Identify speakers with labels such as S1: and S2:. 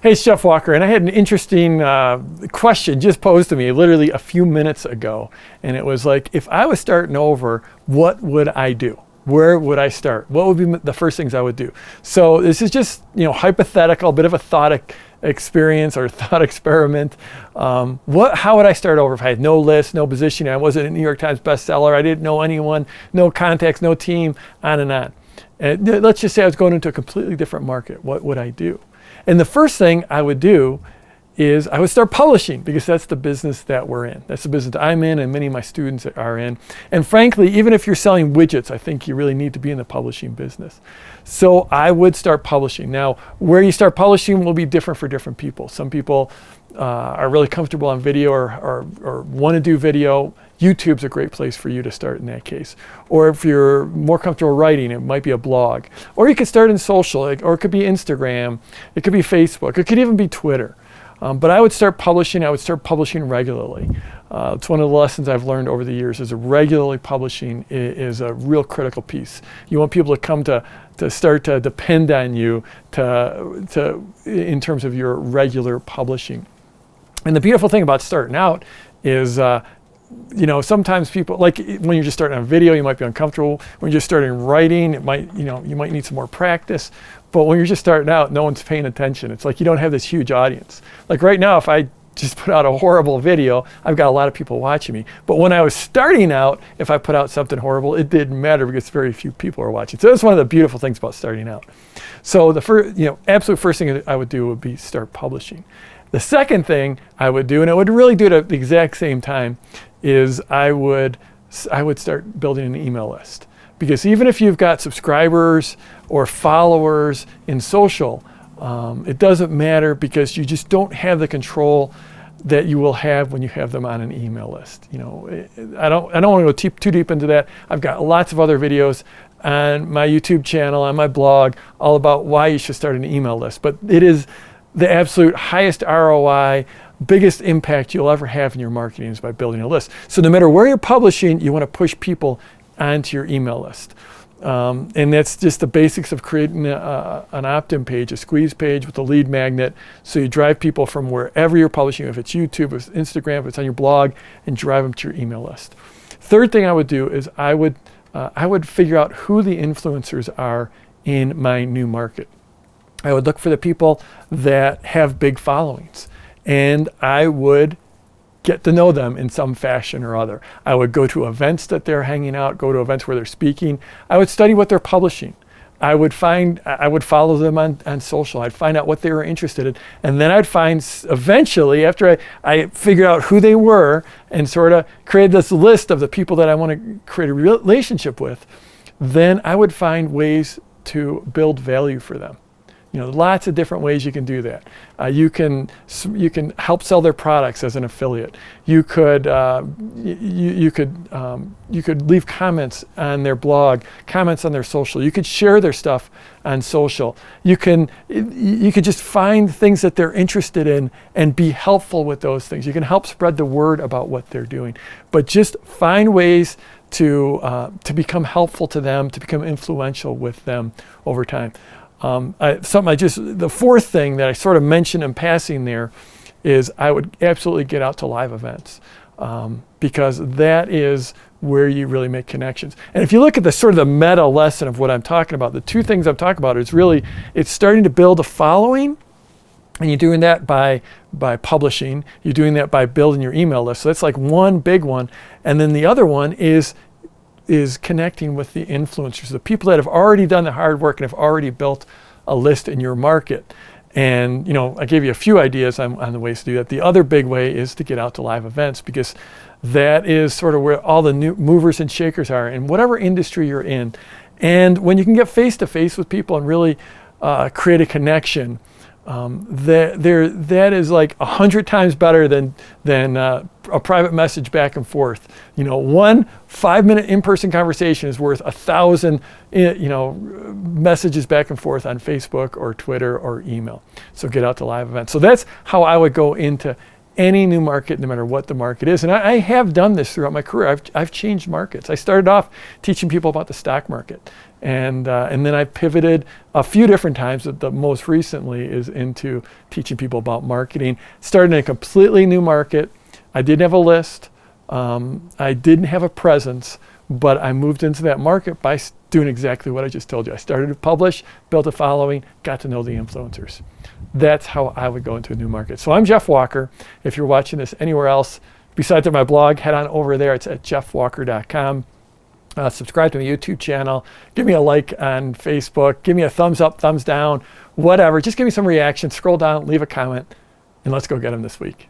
S1: Hey, Chef Walker, and I had an interesting question just posed to me literally a few minutes ago. And it was like, if I was starting over, what would I do? Where would I start? What would be the first things I would do? So this is just, hypothetical, a bit of a thought experience or thought experiment. How would I start over if I had no list, no positioning, I wasn't a New York Times bestseller, I didn't know anyone, no contacts, no team, on and on. And let's just say I was going into a completely different market. What would I do? And the first thing I would do is I would start publishing, because that's the business that we're in. That's the business that I'm in and many of my students are in. And frankly, even if you're selling widgets, I think you really need to be in the publishing business. So I would start publishing. Now, where you start publishing will be different for different people. Some people are really comfortable on video or want to do video. YouTube's a great place for you to start in that case. Or if you're more comfortable writing, it might be a blog. Or you could start in social, or it could be Instagram, it could be Facebook, it could even be Twitter. But I would start publishing regularly. It's one of the lessons I've learned over the years, is regularly publishing is a real critical piece. You want people to come to start to depend on you in terms of your regular publishing. And the beautiful thing about starting out is, sometimes people, like when you're just starting on video, you might be uncomfortable. When you're just starting writing, you might need some more practice. But when you're just starting out, no one's paying attention. It's like you don't have this huge audience. Like right now, if I just put out a horrible video, I've got a lot of people watching me. But when I was starting out, if I put out something horrible, it didn't matter, because very few people are watching. So that's one of the beautiful things about starting out. So the first, absolute first thing I would do would be start publishing. The second thing I would do, and I would really do it at the exact same time, is I would start building an email list. Because even if you've got subscribers or followers in social, it doesn't matter, because you just don't have the control that you will have when you have them on an email list. I don't want to go too deep into that. I've got lots of other videos on my YouTube channel, on my blog, all about why you should start an email list. But it is the absolute highest ROI, biggest impact you'll ever have in your marketing is by building a list. So no matter where you're publishing, you want to push people onto your email list. And that's just the basics of creating an opt-in page, a squeeze page with a lead magnet. So you drive people from wherever you're publishing, if it's YouTube, if it's Instagram, if it's on your blog, and drive them to your email list. Third thing I would do is I would figure out who the influencers are in my new market. I would look for the people that have big followings, and I would get to know them in some fashion or other. I would go to events that they're hanging out, go to events where they're speaking. I would study what they're publishing. I would follow them on social. I'd find out what they were interested in. And then I'd find, eventually, after I figured out who they were and sort of created this list of the people that I want to create a relationship with, then I would find ways to build value for them. Lots of different ways you can do that. You can help sell their products as an affiliate. You could leave comments on their blog, comments on their social. You could share their stuff on social. You could just find things that they're interested in and be helpful with those things. You can help spread the word about what they're doing. But just find ways to become helpful to them, to become influential with them over time. The fourth thing that I sort of mentioned in passing there is I would absolutely get out to live events, because that is where you really make connections. And if you look at the sort of the meta lesson of what I'm talking about, the two things I'm talking about is really, it's starting to build a following, and you're doing that by publishing. You're doing that by building your email list. So that's like one big one. And then the other one is connecting with the influencers, the people that have already done the hard work and have already built a list in your market. And I gave you a few ideas on the ways to do that. The other big way is to get out to live events, because that is sort of where all the new movers and shakers are in whatever industry you're in. And when you can get face to face with people and really create a connection, that is like 100 times better than a private message back and forth. 1 5-minute in-person conversation is worth 1,000 messages back and forth on Facebook or Twitter or email. So get out to live events. So that's how I would go into any new market, no matter what the market is. And I have done this throughout my career. I've changed markets. I started off teaching people about the stock market. And then I pivoted a few different times. The most recently is into teaching people about marketing. Started in a completely new market. I didn't have a list. I didn't have a presence, but I moved into that market by doing exactly what I just told you. I started to publish, built a following, got to know the influencers. That's how I would go into a new market. So I'm Jeff Walker. If you're watching this anywhere else besides at my blog, head on over there. It's at jeffwalker.com. Subscribe to my YouTube channel. Give me a like on Facebook. Give me a thumbs up, thumbs down, whatever. Just give me some reaction. Scroll down, leave a comment, and let's go get them this week.